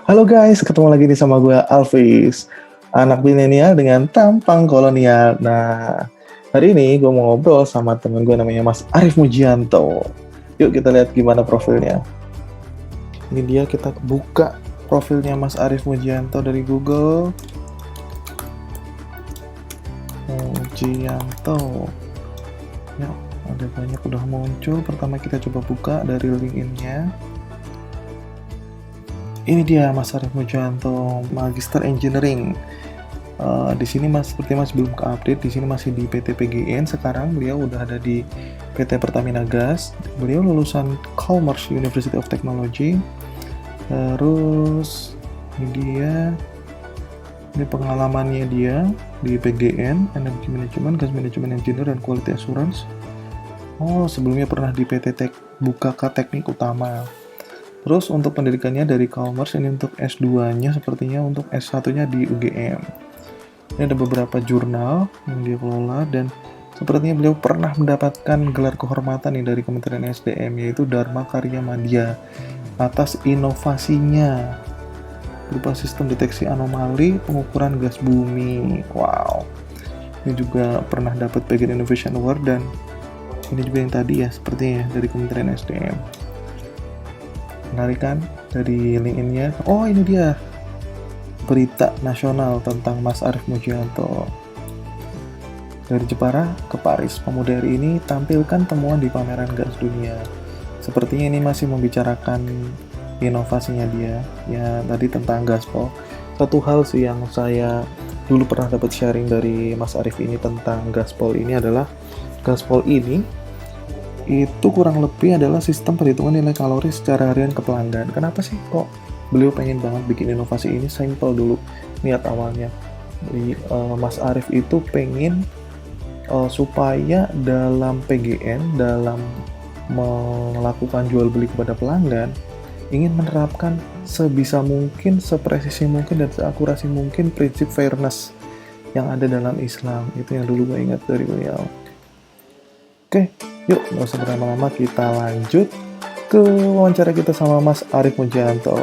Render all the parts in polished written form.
Halo guys, ketemu lagi nih sama gue Alvis, anak milenial dengan tampang kolonial. Nah, hari ini gue mau ngobrol sama temen gue namanya Mas Arif Mujianto. Yuk kita lihat gimana profilnya. Ini dia, kita buka profilnya Mas Arif Mujianto dari Google. Mujianto. Ya, ada banyak udah muncul. Pertama kita coba buka dari LinkedIn-nya. Ini dia Mas Arif Mujianto, Magister Engineering. Di sini seperti Mas belum ke-update. Di sini masih di PT PGN. Sekarang beliau udah ada di PT Pertamina Gas. Beliau lulusan Chalmers University of Technology. Terus ini pengalamannya dia di PGN, Energy Management, Gas Management Engineer, dan Quality Assurance. Sebelumnya pernah di PT Bukaka Teknik Utama. Terus untuk pendidikannya dari Chalmers, ini untuk S2-nya, sepertinya untuk S1-nya di UGM. Ini ada beberapa jurnal yang dia kelola, dan sepertinya beliau pernah mendapatkan gelar kehormatan nih dari Kementerian SDM, yaitu Dharma Karya Madya, atas inovasinya berupa sistem deteksi anomali pengukuran gas bumi. Wow. Ini juga pernah dapat PGN Innovation Award, dan ini juga yang tadi ya, sepertinya dari Kementerian SDM. Menarik kan dari LinkedIn-nya. Ini dia berita nasional tentang Mas Arif Mujianto. Dari Jepara ke Paris, pemuda hari ini tampilkan temuan di pameran gas dunia. Sepertinya ini masih membicarakan inovasinya dia. Ya, tadi tentang gaspol. Satu hal sih yang saya dulu pernah dapat sharing dari Mas Arif ini tentang gaspol ini adalah gaspol ini itu kurang lebih adalah sistem perhitungan nilai kalori secara harian ke pelanggan. Kenapa sih kok beliau pengen banget bikin inovasi ini? Simple dulu niat awalnya. Jadi Mas Arif itu pengen supaya dalam PGN, dalam melakukan jual beli kepada pelanggan, ingin menerapkan sebisa mungkin, sepresisi mungkin, dan seakurasi mungkin prinsip fairness yang ada dalam Islam. Itu yang dulu gue ingat dari beliau. Oke, yuk nggak usah berlama-lama, kita lanjut ke wawancara kita sama Mas Arif Mujianto.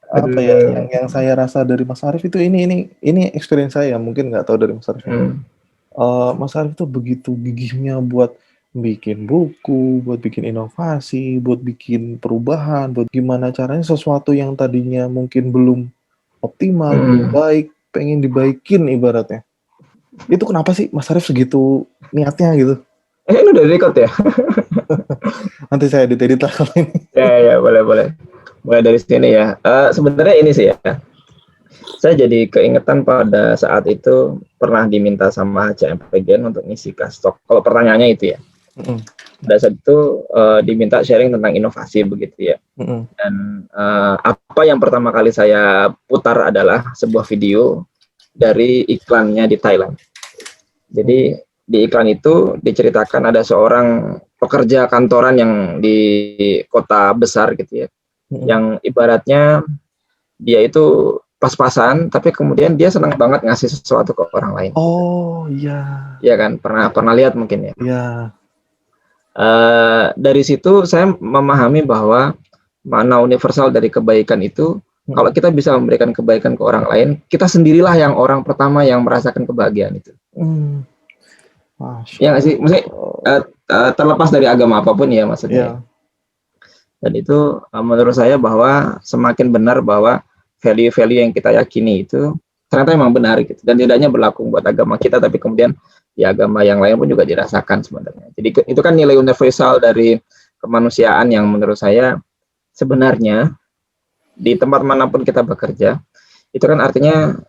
Apa ya yang saya rasa dari Mas Arif itu ini experience saya, mungkin nggak tahu dari Mas Arif. Mas Arif itu begitu gigihnya buat bikin buku, buat bikin inovasi, buat bikin perubahan, buat gimana caranya sesuatu yang tadinya mungkin belum optimal, belum baik, pengen dibaikin ibaratnya. Itu kenapa sih Mas Arif segitu niatnya gitu? Ini udah record ya? Nanti saya edit lah kalau ini. Ya, boleh. Mulai dari sini ya. Sebenarnya ini sih ya. Saya jadi keingetan pada saat itu pernah diminta sama HCMPGN untuk ngisi Kastok. Kalau pertanyaannya itu ya. Pada saat itu diminta sharing tentang inovasi begitu ya. Dan apa yang pertama kali saya putar adalah sebuah video dari iklannya di Thailand. Jadi di iklan itu diceritakan ada seorang pekerja kantoran yang di kota besar gitu ya, yang ibaratnya dia itu pas-pasan, tapi kemudian dia senang banget ngasih sesuatu ke orang lain. Oh iya. Iya kan, pernah lihat mungkin ya. Iya. Dari situ saya memahami bahwa makna universal dari kebaikan itu, kalau kita bisa memberikan kebaikan ke orang lain, kita sendirilah yang orang pertama yang merasakan kebahagiaan itu. Ya nggak sih, maksudnya terlepas dari agama apapun ya maksudnya. Dan itu menurut saya bahwa semakin benar bahwa value-value yang kita yakini itu ternyata memang benar gitu, dan tidaknya berlaku buat agama kita, tapi kemudian di agama yang lain pun juga dirasakan sebenarnya. Jadi itu kan nilai universal dari kemanusiaan yang menurut saya sebenarnya di tempat manapun kita bekerja itu kan artinya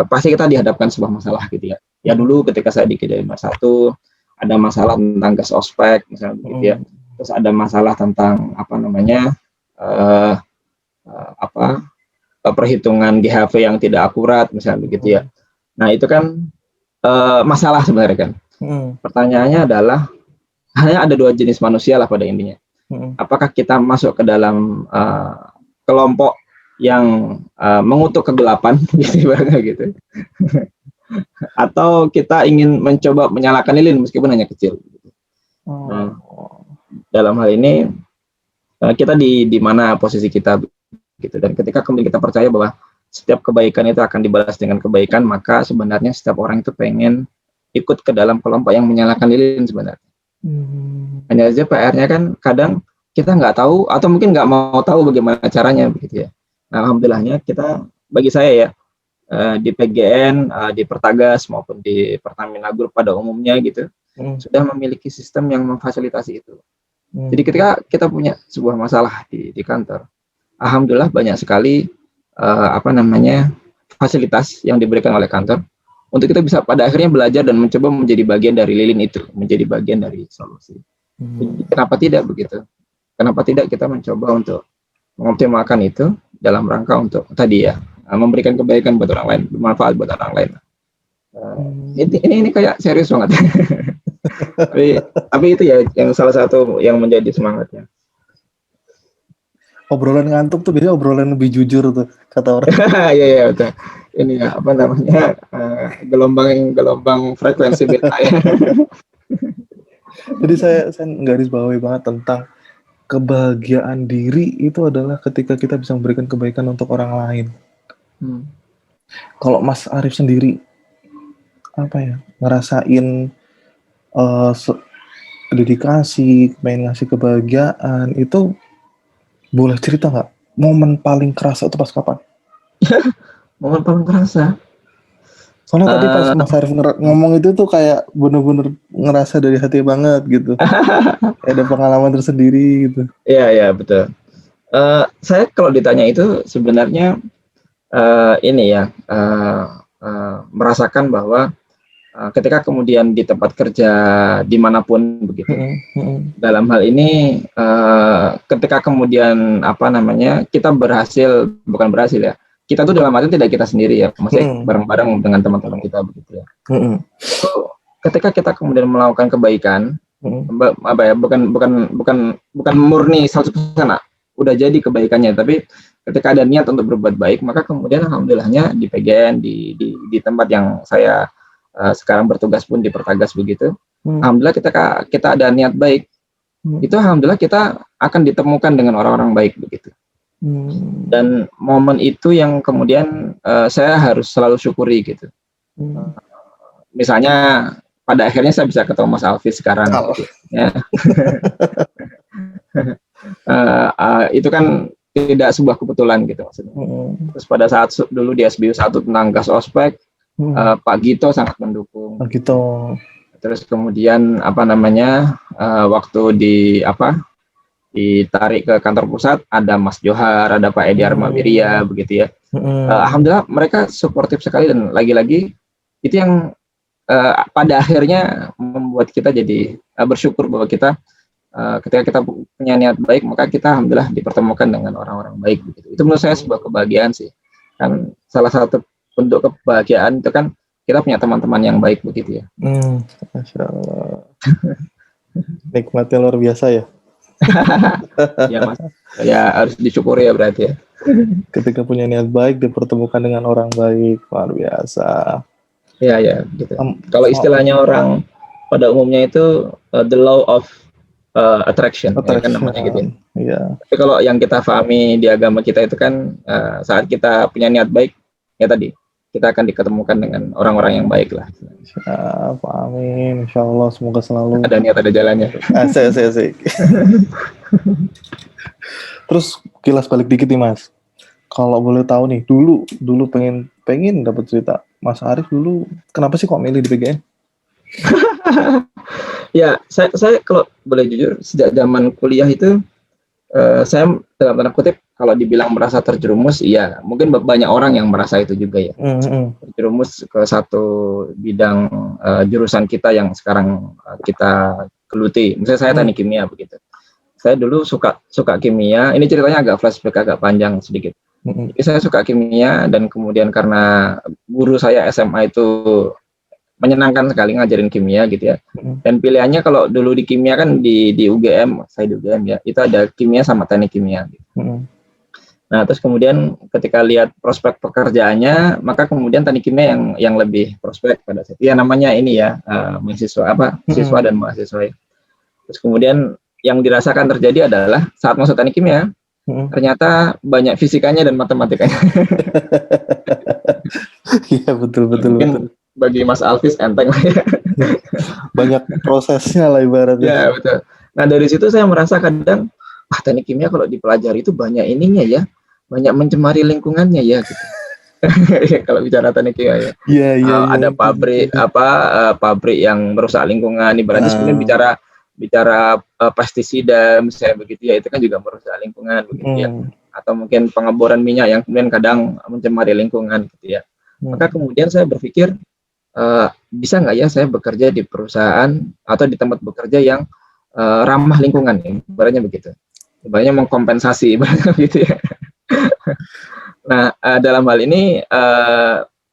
pasti kita dihadapkan sebuah masalah gitu ya. Ya dulu ketika saya di KDM 1 ada masalah tentang gas ospek misalnya begitu ya. Terus ada masalah tentang perhitungan GHV yang tidak akurat misalnya begitu ya. Nah, itu kan masalah sebenarnya kan. Pertanyaannya adalah hanya ada dua jenis manusia lah pada intinya. Apakah kita masuk ke dalam kelompok yang mengutuk kegelapan gitu. Atau kita ingin mencoba menyalakan lilin meskipun hanya kecil. Nah, dalam hal ini kita di mana posisi kita gitu. Dan ketika kemudian kita percaya bahwa setiap kebaikan itu akan dibalas dengan kebaikan, maka sebenarnya setiap orang itu pengen ikut ke dalam kelompok yang menyalakan lilin sebenarnya. Hanya saja PR-nya kan kadang kita nggak tahu atau mungkin nggak mau tahu bagaimana caranya begitu ya. Nah, alhamdulillahnya kita, bagi saya ya, di PGN, di Pertagas maupun di Pertamina Group pada umumnya gitu, sudah memiliki sistem yang memfasilitasi itu. Jadi ketika kita punya sebuah masalah di kantor, alhamdulillah banyak sekali fasilitas yang diberikan oleh kantor untuk kita bisa pada akhirnya belajar dan mencoba menjadi bagian dari lilin itu, menjadi bagian dari solusi. Jadi, kenapa tidak begitu? Kenapa tidak kita mencoba untuk mengoptimalkan itu dalam rangka untuk tadi ya, memberikan kebaikan buat orang lain, bermanfaat buat orang lain. Ini kayak serius banget. tapi itu ya yang salah satu yang menjadi semangatnya. Obrolan ngantuk tuh biasanya obrolan lebih jujur tuh kata orang. Iya betul. Ini ya apa namanya, gelombang frekuensi beta ya. Jadi saya garis bawahi banget tentang kebahagiaan diri itu adalah ketika kita bisa memberikan kebaikan untuk orang lain. Kalau Mas Arif sendiri apa ya, ngerasain dedikasi, pengen ngasih kebahagiaan itu, boleh cerita nggak momen paling kerasa itu pas kapan? Momen paling kerasa. Soalnya tadi pas Mas Arif ngomong itu tuh kayak bener-bener ngerasa dari hati banget gitu. Ada pengalaman tersendiri gitu. Iya betul. Saya kalau ditanya itu sebenarnya merasakan bahwa ketika kemudian di tempat kerja dimanapun begitu, dalam hal ini ketika kemudian kita bukan berhasil ya, kita tuh dalam arti tidak kita sendiri ya, maksudnya bareng-bareng dengan teman-teman kita begitu ya. So, ketika kita kemudian melakukan kebaikan, bukan murni 100% udah jadi kebaikannya, tapi ketika ada niat untuk berbuat baik, maka kemudian alhamdulillahnya di PGN, di tempat yang saya sekarang bertugas pun di Pertagas begitu, alhamdulillah kita ada niat baik, itu alhamdulillah kita akan ditemukan dengan orang-orang baik begitu. Dan momen itu yang kemudian saya harus selalu syukuri gitu. Misalnya pada akhirnya saya bisa ketemu Mas Alfi sekarang gitu, ya. Itu kan tidak sebuah kebetulan gitu maksudnya. Terus pada saat dulu di SBU 1 tentang gas ospek, Pak Gito sangat mendukung. Pak Gito. Terus kemudian waktu ditarik ke kantor pusat, ada Mas Johar, ada Pak Edi Armawiria begitu ya. Alhamdulillah mereka suportif sekali, dan lagi-lagi itu yang pada akhirnya membuat kita jadi bersyukur bahwa kita ketika kita punya niat baik, maka kita alhamdulillah dipertemukan dengan orang-orang baik begitu. Itu menurut saya sebuah kebahagiaan sih. Kan salah satu bentuk kebahagiaan itu kan kita punya teman-teman yang baik begitu ya. Masya Allah. Nikmatnya luar biasa ya. Ya Mas, ya harus disyukuri ya berarti ya. Ketika punya niat baik dipertemukan dengan orang baik, luar biasa. Ya gitu. Kalau istilahnya orang pada umumnya itu the law of attraction. Ya kan namanya gitu. Ya. Tapi kalau yang kita pahami di agama kita itu kan saat kita punya niat baik, ya tadi kita akan diketemukan dengan orang-orang yang baik lah. Amin, insya Allah, semoga selalu ada niat ada jalannya. Asik. Terus kilas balik dikit nih Mas, kalau boleh tahu nih, dulu pengen dapat cerita Mas Arif dulu kenapa sih kok milih di PGN? Ya, saya kalau boleh jujur, sejak zaman kuliah itu saya dalam tanda kutip kalau dibilang merasa terjerumus, iya mungkin banyak orang yang merasa itu juga ya, terjerumus ke satu bidang jurusan kita yang sekarang kita geluti. Misalnya saya teknik kimia begitu. Saya dulu suka kimia. Ini ceritanya agak flashback, agak panjang sedikit. Jadi saya suka kimia, dan kemudian karena guru saya SMA itu menyenangkan sekali ngajarin kimia gitu ya. Dan pilihannya kalau dulu di kimia kan di UGM, saya di UGM ya, itu ada kimia sama teknik kimia gitu. Nah, terus kemudian ketika lihat prospek pekerjaannya, maka kemudian teknik kimia yang lebih prospek pada saat itu. Ya namanya ini ya, siswa dan mahasiswa ya. Terus kemudian yang dirasakan terjadi adalah saat masuk teknik kimia, ternyata banyak fisikanya dan matematikanya. Iya, betul. Mungkin bagi Mas Alvis enteng lah ya. Banyak prosesnya lah ibaratnya. Ya, betul. Nah, dari situ saya merasa kadang, teknik kimia kalau dipelajari itu banyak ininya ya, banyak mencemari lingkungannya ya gitu. Kalau bicara teknik kimia ya. Iya. Ada pabrik pabrik yang merusak lingkungan, ibaratnya sebenarnya bicara pestisida misalnya begitu ya, itu kan juga merusak lingkungan begitu ya. Atau mungkin pengeboran minyak yang kemudian kadang mencemari lingkungan gitu ya. Maka kemudian saya berpikir, bisa nggak ya saya bekerja di perusahaan atau di tempat bekerja yang ramah lingkungan, ibaratnya begitu. Ibaratnya mengkompensasi, ibaratnya gitu ya. Nah, dalam hal ini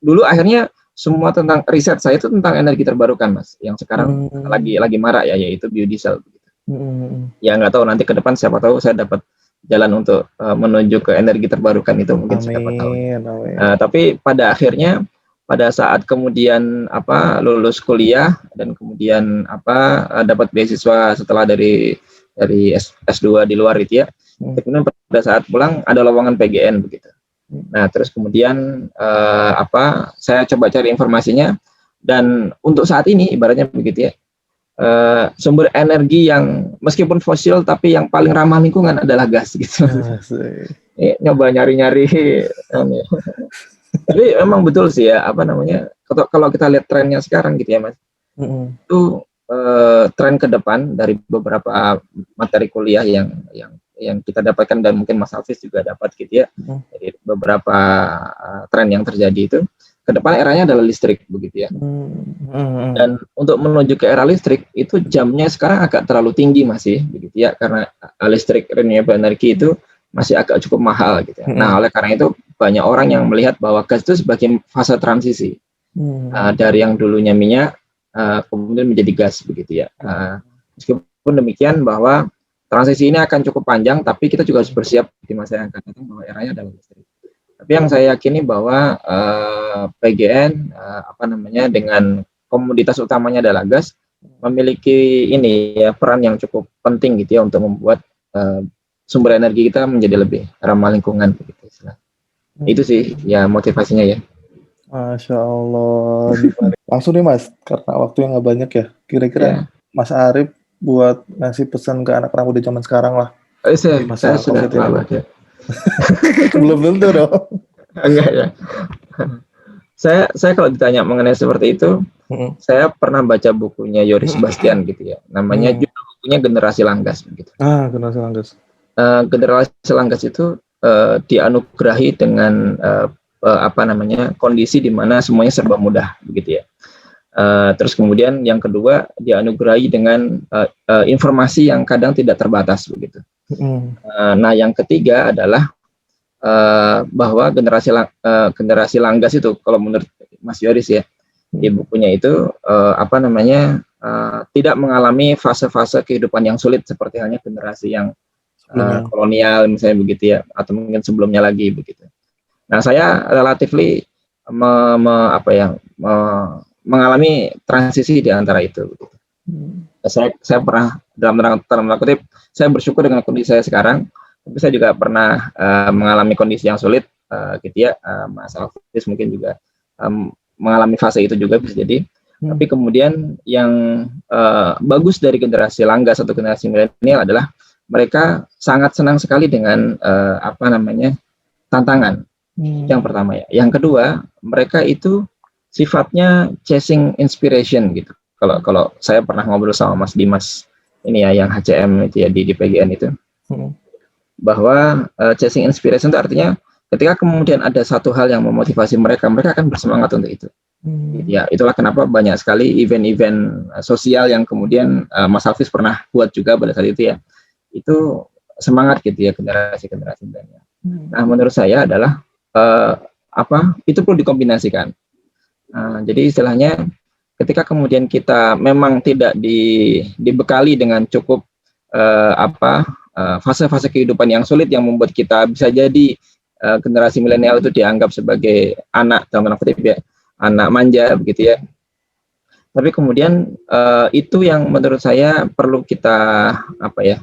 dulu akhirnya semua tentang riset saya itu tentang energi terbarukan, Mas, yang sekarang lagi marak ya, yaitu biodiesel. Ya nggak tahu nanti ke depan siapa tahu saya dapat jalan untuk menuju ke energi terbarukan itu, mungkin siapa tahu. Tapi pada akhirnya pada saat kemudian lulus kuliah dan kemudian dapat beasiswa setelah dari S2 di luar itu ya. Kemudian pada saat pulang ada lowongan PGN begitu. Nah, terus kemudian saya coba cari informasinya, dan untuk saat ini ibaratnya begitu ya, sumber energi yang meskipun fosil tapi yang paling ramah lingkungan adalah gas gitu. Nyoba nyari-nyari. Tapi emang betul sih ya, kalau kita lihat trennya sekarang gitu ya, Mas. Itu tren ke depan dari beberapa materi kuliah yang kita dapatkan, dan mungkin Mas Alvis juga dapat gitu ya, dari beberapa tren yang terjadi itu, ke depan eranya adalah listrik begitu ya. Dan untuk menuju ke era listrik itu jamnya sekarang agak terlalu tinggi masih begitu ya, karena listrik renewable energy itu masih agak cukup mahal gitu ya. Nah, oleh karena itu banyak orang yang melihat bahwa gas itu sebagai fase transisi dari yang dulunya minyak kemudian menjadi gas begitu ya. Meskipun demikian bahwa transisi ini akan cukup panjang, tapi kita juga harus bersiap di masa yang akan datang bahwa eranya adalah listrik. Tapi yang saya yakini bahwa PGN dengan komoditas utamanya adalah gas, memiliki peran yang cukup penting gitu ya untuk membuat sumber energi kita menjadi lebih ramah lingkungan begitu. Itu sih ya motivasinya ya. Masya Allah. Langsung nih Mas, karena waktu yang nggak banyak ya. Kira-kira Mas Arif buat ngasih pesan ke anak-anak muda zaman sekarang lah. Saya sudah lama ya. Belum tentu dong. Enggak ya. Saya kalau ditanya mengenai seperti itu, saya pernah baca bukunya Yoris Bastian gitu ya. Namanya judul bukunya Generasi Langgas begitu. Generasi Langgas. Generasi Langgas itu dianugerahi dengan kondisi di mana semuanya serba mudah begitu ya. Terus kemudian yang kedua dianugerahi dengan informasi yang kadang tidak terbatas begitu. Nah, yang ketiga adalah bahwa generasi Langgas itu, kalau menurut Mas Yoris ya, di bukunya itu tidak mengalami fase-fase kehidupan yang sulit seperti halnya generasi yang kolonial misalnya begitu ya, atau mungkin sebelumnya lagi begitu. Nah, saya relatively mengalami transisi di antara itu. Begitu. Saya pernah dalam tanda kutip, saya bersyukur dengan kondisi saya sekarang, tapi saya juga pernah mengalami kondisi yang sulit, gitu ya. Mas Alvis mungkin juga mengalami fase itu juga bisa jadi. Tapi kemudian yang bagus dari generasi Langgas atau generasi milenial adalah mereka sangat senang sekali dengan tantangan. Yang pertama ya. Yang kedua, mereka itu sifatnya chasing inspiration gitu. Kalau saya pernah ngobrol sama Mas Dimas ini ya, yang HCM itu ya di PGN itu, bahwa chasing inspiration itu artinya ketika kemudian ada satu hal yang memotivasi mereka akan bersemangat untuk itu. Ya, itulah kenapa banyak sekali event-event sosial yang kemudian Mas Alvis pernah buat juga pada saat itu ya. Itu semangat gitu ya generasi-generasi milenial. Nah, menurut saya adalah itu perlu dikombinasikan. Jadi istilahnya ketika kemudian kita memang tidak dibekali dengan cukup fase-fase kehidupan yang sulit yang membuat kita bisa jadi generasi milenial itu dianggap sebagai anak, dalam tanda kutip ya, anak manja begitu ya. Tapi kemudian itu yang menurut saya perlu kita apa ya,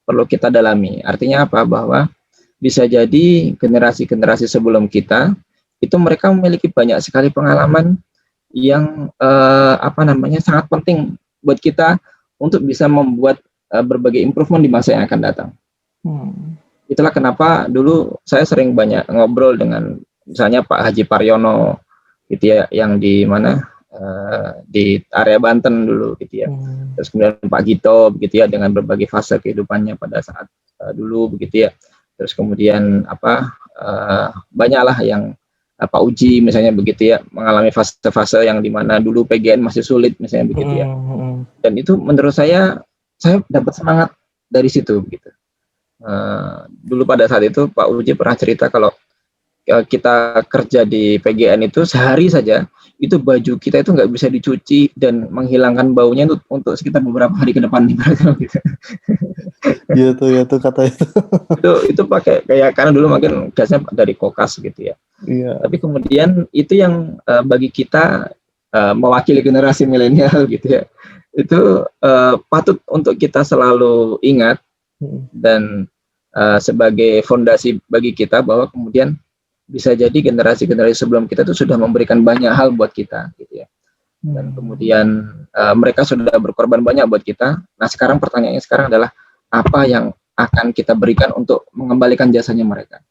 perlu kita dalami. Artinya apa? Bahwa bisa jadi generasi-generasi sebelum kita itu mereka memiliki banyak sekali pengalaman yang apa namanya sangat penting buat kita untuk bisa membuat berbagai improvement di masa yang akan datang. Itulah kenapa dulu saya sering banyak ngobrol dengan misalnya Pak Haji Paryono gitu ya, yang di mana di area Banten dulu gitu ya. Terus kemudian Pak Gito begitu ya, dengan berbagai fase kehidupannya pada saat dulu begitu ya. Terus kemudian apa banyaklah yang Pak Uji misalnya begitu ya, mengalami fase-fase yang dimana dulu PGN masih sulit misalnya begitu ya. Dan itu menurut saya dapat semangat dari situ gitu. Dulu pada saat itu Pak Uji pernah cerita kalau kita kerja di PGN itu sehari saja itu baju kita itu nggak bisa dicuci dan menghilangkan baunya untuk sekitar beberapa hari ke depan gitu. Iya tuh kata itu pakai kayak karena dulu mungkin gasnya dari kokas gitu ya. Iya. Tapi kemudian itu yang bagi kita mewakili generasi milenial gitu ya. Itu patut untuk kita selalu ingat dan sebagai fondasi bagi kita bahwa kemudian bisa jadi generasi-generasi sebelum kita itu sudah memberikan banyak hal buat kita gitu ya. Dan kemudian mereka sudah berkorban banyak buat kita. Nah, sekarang pertanyaannya sekarang adalah apa yang akan kita berikan untuk mengembalikan jasanya mereka.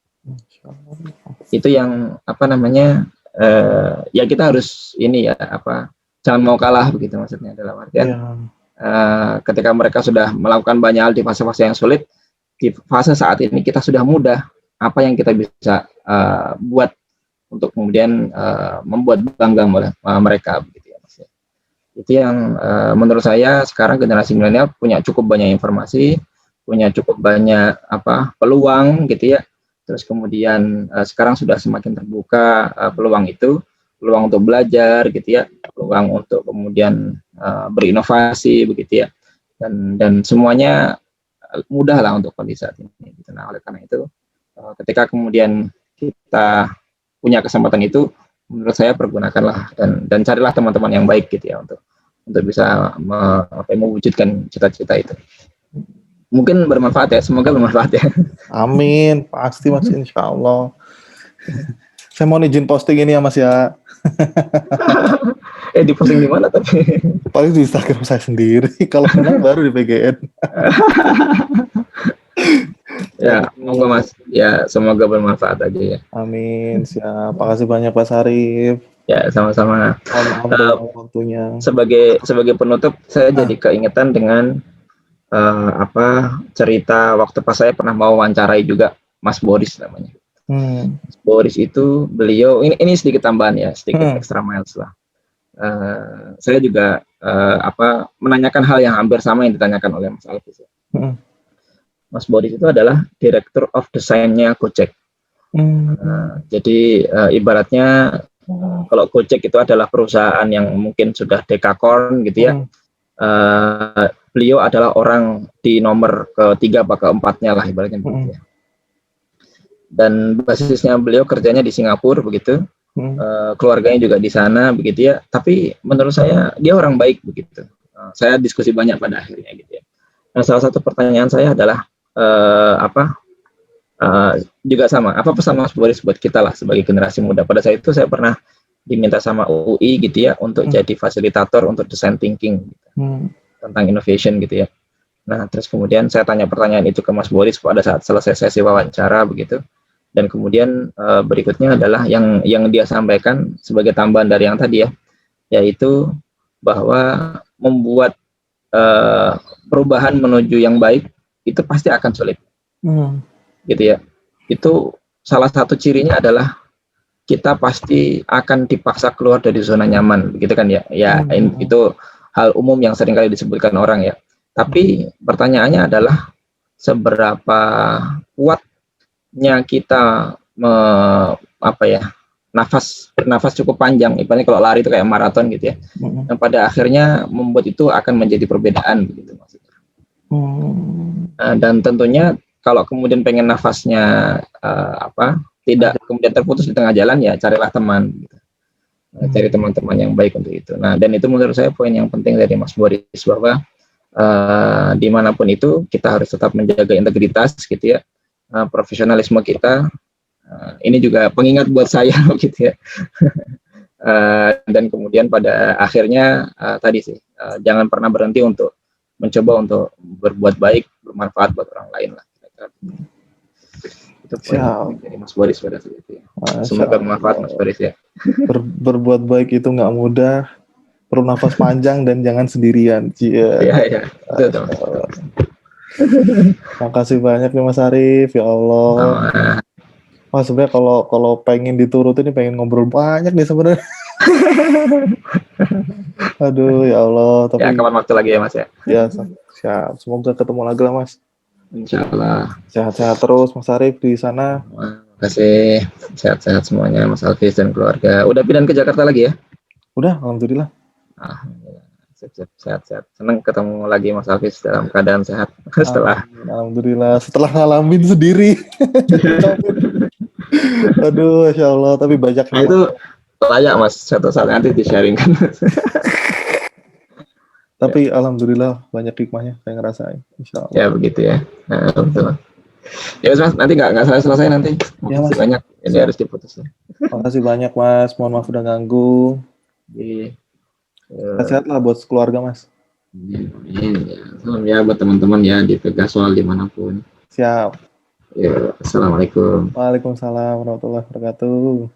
Itu yang apa namanya ya kita harus ini ya apa jangan mau kalah begitu maksudnya dalam artian ketika mereka sudah melakukan banyak hal di fase-fase yang sulit, di fase saat ini kita sudah mudah, apa yang kita bisa buat untuk kemudian membuat bangga mereka begitu ya Mas. Itu yang menurut saya sekarang generasi milenial punya cukup banyak informasi, punya cukup banyak apa peluang gitu ya. Terus kemudian sekarang sudah semakin terbuka peluang itu, peluang untuk belajar gitu ya, peluang untuk kemudian berinovasi begitu ya. Dan semuanya mudah lah untuk kondisi saat ini. Nah, oleh karena itu ketika kemudian kita punya kesempatan itu, menurut saya pergunakanlah dan carilah teman-teman yang baik gitu ya untuk bisa mewujudkan cita-cita itu. Mungkin bermanfaat ya, semoga bermanfaat ya. Amin, pasti Mas, insya Allah. Saya mau izin posting ini ya Mas ya. Di posting di mana tapi? Paling di Instagram saya sendiri. Kalau menang baru di PGN. Ya, monggo Mas. Ya, semoga bermanfaat aja ya. Amin, siap. Makasih banyak Pak Sarif. Ya, sama-sama. Waktunya. Sebagai penutup, saya jadi keingetan dengan cerita waktu pas saya pernah mau wawancarai juga Mas Boris namanya. Mas Boris itu beliau ini sedikit tambahan ya, sedikit extra miles lah. Saya juga menanyakan hal yang hampir sama yang ditanyakan oleh Mas Alvis. Mas Boris itu adalah Director of Design-nya Gojek. Jadi ibaratnya kalau Gojek itu adalah perusahaan yang mungkin sudah dekakorn gitu ya. Beliau adalah orang di nomor ketiga atau keempatnya lah ibaratnya begitu ya. Dan basisnya beliau kerjanya di Singapura begitu. Keluarganya juga di sana begitu ya. Tapi menurut saya dia orang baik begitu. Saya diskusi banyak pada akhirnya gitu ya. Nah, salah satu pertanyaan saya adalah juga sama. Apa pesan Mas Boris buat kita lah sebagai generasi muda? Pada saat itu saya pernah diminta sama UI gitu ya untuk jadi fasilitator untuk design thinking gitu, tentang innovation gitu ya. Nah, terus kemudian saya tanya pertanyaan itu ke Mas Boris pada saat selesai sesi wawancara begitu. Dan kemudian berikutnya adalah yang dia sampaikan sebagai tambahan dari yang tadi ya, yaitu bahwa membuat perubahan menuju yang baik itu pasti akan sulit, gitu ya. Itu salah satu cirinya adalah kita pasti akan dipaksa keluar dari zona nyaman, begitu kan ya? Ya, itu hal umum yang seringkali disebutkan orang ya. Tapi pertanyaannya adalah seberapa kuatnya kita nafas cukup panjang, ibaratnya kalau lari itu kayak maraton gitu ya. Yang pada akhirnya membuat itu akan menjadi perbedaan begitu maksudnya. Dan tentunya kalau kemudian pengen nafasnya tidak kemudian terputus di tengah jalan ya carilah teman gitu. cari teman-teman yang baik untuk itu. Nah, dan itu menurut saya poin yang penting dari Mas Boris, bahwa dimanapun itu kita harus tetap menjaga integritas gitu ya, profesionalisme kita. Ini juga pengingat buat saya gitu ya. Dan kemudian pada akhirnya tadi sih, jangan pernah berhenti untuk mencoba untuk berbuat baik, bermanfaat buat orang lain lah. Itu poin Siap. dari Mas Boris pada saat itu. Masya Semoga bermanfaat Allah. Mas Boris ya. Berbuat baik itu nggak mudah. Perlu nafas panjang dan jangan sendirian. Cia. Iya, betul. Makasih banyak nih Mas Arif, ya Allah. Wah, sebenarnya kalau pengen diturutin nih, pengen ngobrol banyak nih sebenarnya. Aduh, ya Allah. Tapi Ya, kapan waktu lagi ya Mas ya. ya, siap. Semoga ketemu lagi lah Mas. Insya Allah. Sehat-sehat terus Mas Arif di sana. Terima kasih. Sehat-sehat semuanya Mas Alvis dan keluarga. Udah pindah ke Jakarta lagi ya? Udah, alhamdulillah. Sehat-sehat. Senang ketemu lagi Mas Alvis dalam keadaan sehat setelah. Alhamdulillah, setelah ngalamin sendiri. Aduh, Masya Allah. Tapi banyak. Nah, itu layak Mas, suatu saat nanti di-sharingkan. Tapi alhamdulillah banyak hikmahnya saya ngerasain. Insya Allah. Ya begitu ya. Nah, betul. Ya Mas, nanti nggak selesai nanti. Ya, Mas. Banyak. Ini harus diputus. Makasih banyak Mas. Mohon maaf udah ganggu. Sehat lah buat keluarga Mas. Ya buat teman-teman ya di Pegasol dimanapun. Siap. Ya, assalamualaikum. Waalaikumsalam warahmatullahi wabarakatuh.